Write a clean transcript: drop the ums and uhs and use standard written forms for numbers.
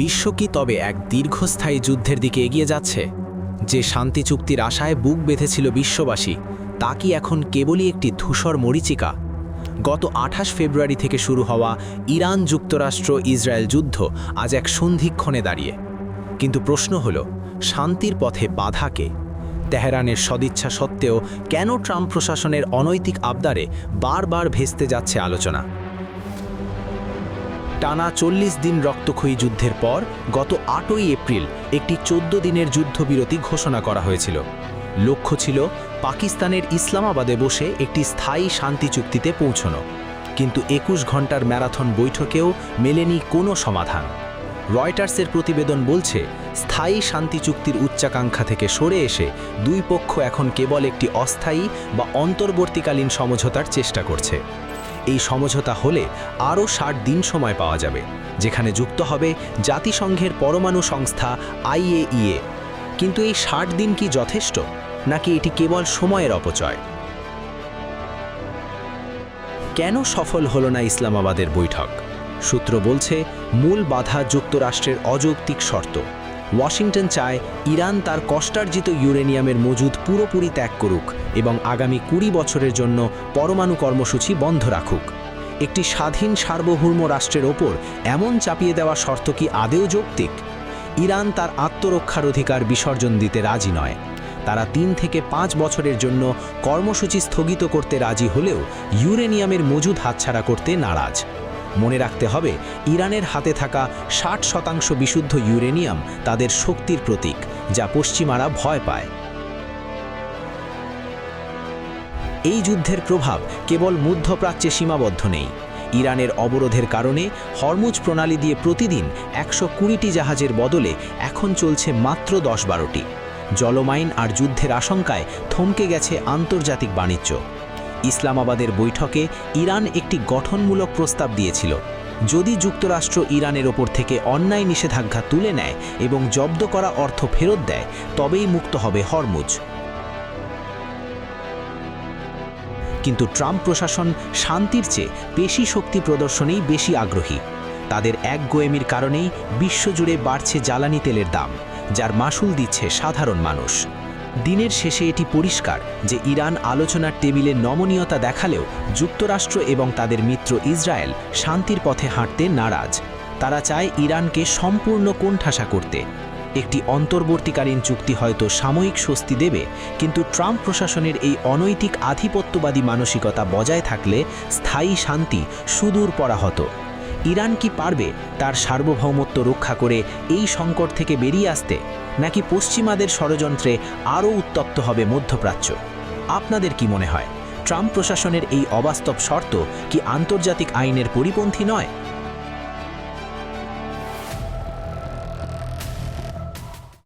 বিশ্ব কি তবে এক দীর্ঘস্থায়ী যুদ্ধের দিকে এগিয়ে যাচ্ছে? যে শান্তি চুক্তির আশায় বুক বেঁধেছিল বিশ্ববাসী, তা কি এখন কেবলই একটি ধূসর মরীচিকা? গত ২৮ ফেব্রুয়ারি থেকে শুরু হওয়া ইরান যুক্তরাষ্ট্র ইসরায়েল যুদ্ধ আজ এক সন্ধিক্ষণে দাঁড়িয়ে। কিন্তু প্রশ্ন হল, শান্তির পথে বাধা কে? তেহরানের সদিচ্ছা সত্ত্বেও কেন ট্রাম্প প্রশাসনের অনৈতিক আবদারে বারবার ভেস্তে যাচ্ছে আলোচনা? টানা ৪০ দিন রক্তক্ষয়ী যুদ্ধের পর গত ৮ই এপ্রিল একটি ১৪ দিনের যুদ্ধবিরতি ঘোষণা করা হয়েছিল। লক্ষ্য ছিল পাকিস্তানের ইসলামাবাদে বসে একটি স্থায়ী শান্তি চুক্তিতে পৌঁছানো। কিন্তু ২১ ঘন্টার ম্যারাথন বৈঠকেও মেলেনি কোনো সমাধান। রয়টার্সের প্রতিবেদন বলছে, স্থায়ী শান্তি চুক্তির উচ্চাকাঙ্ক্ষা থেকে সরে এসে দুই পক্ষ এখন কেবল একটি অস্থায়ী বা অন্তর্বর্তীকালীন সমঝোতার চেষ্টা করছে। এই সমঝোতা হলে আরও ৬০ দিন সময় পাওয়া যাবে, যেখানে যুক্ত হবে জাতিসংঘের পরমাণু সংস্থা IAEA। কিন্তু এই ৬০ দিন কি যথেষ্ট, নাকি এটি কেবল সময়ের অপচয়? কেন সফল হলো না ইসলামাবাদের বৈঠক? সূত্র বলছে, মূল বাধা যুক্তরাষ্ট্রের অযৌক্তিক শর্ত। ওয়াশিংটন চায় ইরান তার কষ্টার্জিত ইউরেনিয়ামের মজুদ পুরোপুরি ত্যাগ করুক এবং আগামী ২০ বছরের জন্য পরমাণু কর্মসূচি বন্ধ রাখুক। একটি স্বাধীন সার্বভৌম রাষ্ট্রের ওপর এমন চাপিয়ে দেওয়া শর্ত কি আদৌ যৌক্তিক? ইরান তার আত্মরক্ষার অধিকার বিসর্জন দিতে রাজি নয়। তারা ৩ থেকে ৫ বছরের জন্য কর্মসূচি স্থগিত করতে রাজি হলেও ইউরেনিয়ামের মজুদ হাতছাড়া করতে নারাজ। মনে রাখতে হবে, ইরানের হাতে থাকা ৬০% বিশুদ্ধ ইউরেনিয়াম তাদের শক্তির প্রতীক, যা পশ্চিমারা ভয় পায়। এই যুদ্ধের প্রভাব কেবল মধ্যপ্রাচ্যে সীমাবদ্ধ নেই। ইরানের অবরোধের কারণে হরমুজ প্রণালী দিয়ে প্রতিদিন ১২০টি জাহাজের বদলে এখন চলছে মাত্র ১০-১২টি। জলমাইন আর যুদ্ধের আশঙ্কায় থমকে গেছে আন্তর্জাতিক বাণিজ্য। ইসলামাবাদের বৈঠকে ইরান একটি গঠনমূলক প্রস্তাব দিয়েছিল। যদি যুক্তরাষ্ট্র ইরানের ওপর থেকে অন্যায় নিষেধাজ্ঞা তুলে নেয় এবং জব্দ করা অর্থ ফেরত দেয়, তবেই মুক্ত হবে হরমুজ। কিন্তু ট্রাম্প প্রশাসন শান্তির চেয়ে পেশি শক্তি প্রদর্শনেই বেশি আগ্রহী। তাদের একগুঁয়েমির কারণেই বিশ্বজুড়ে বাড়ছে জ্বালানি তেলের দাম, যার মাশুল দিচ্ছে সাধারণ মানুষ। দিনের শেষে এটি পরিষ্কার যে ইরান আলোচনার টেবিলে নমনীয়তা দেখালেও যুক্তরাষ্ট্র এবং তাদের মিত্র ইসরায়েল শান্তির পথে হাঁটতে নারাজ। তারা চায় ইরানকে সম্পূর্ণ কোণঠাসা করতে। একটি অন্তর্বর্তীকালীন চুক্তি হয়তো সাময়িক স্বস্তি দেবে, কিন্তু ট্রাম্প প্রশাসনের এই অনৈতিক আধিপত্যবাদী মানসিকতা বজায় থাকলে স্থায়ী শান্তি সুদূর পরাহত। ইরান কি পারবে তার সার্বভৌমত্ব রক্ষা করে এই সংকট থেকে বেরিয়ে আসতে, নাকি পশ্চিমাদের ষড়যন্ত্রে আরও উত্তপ্ত হবে মধ্যপ্রাচ্য? আপনাদের কি মনে হয়, ট্রাম্প প্রশাসনের এই অবাস্তব শর্ত কি আন্তর্জাতিক আইনের পরিপন্থী নয়?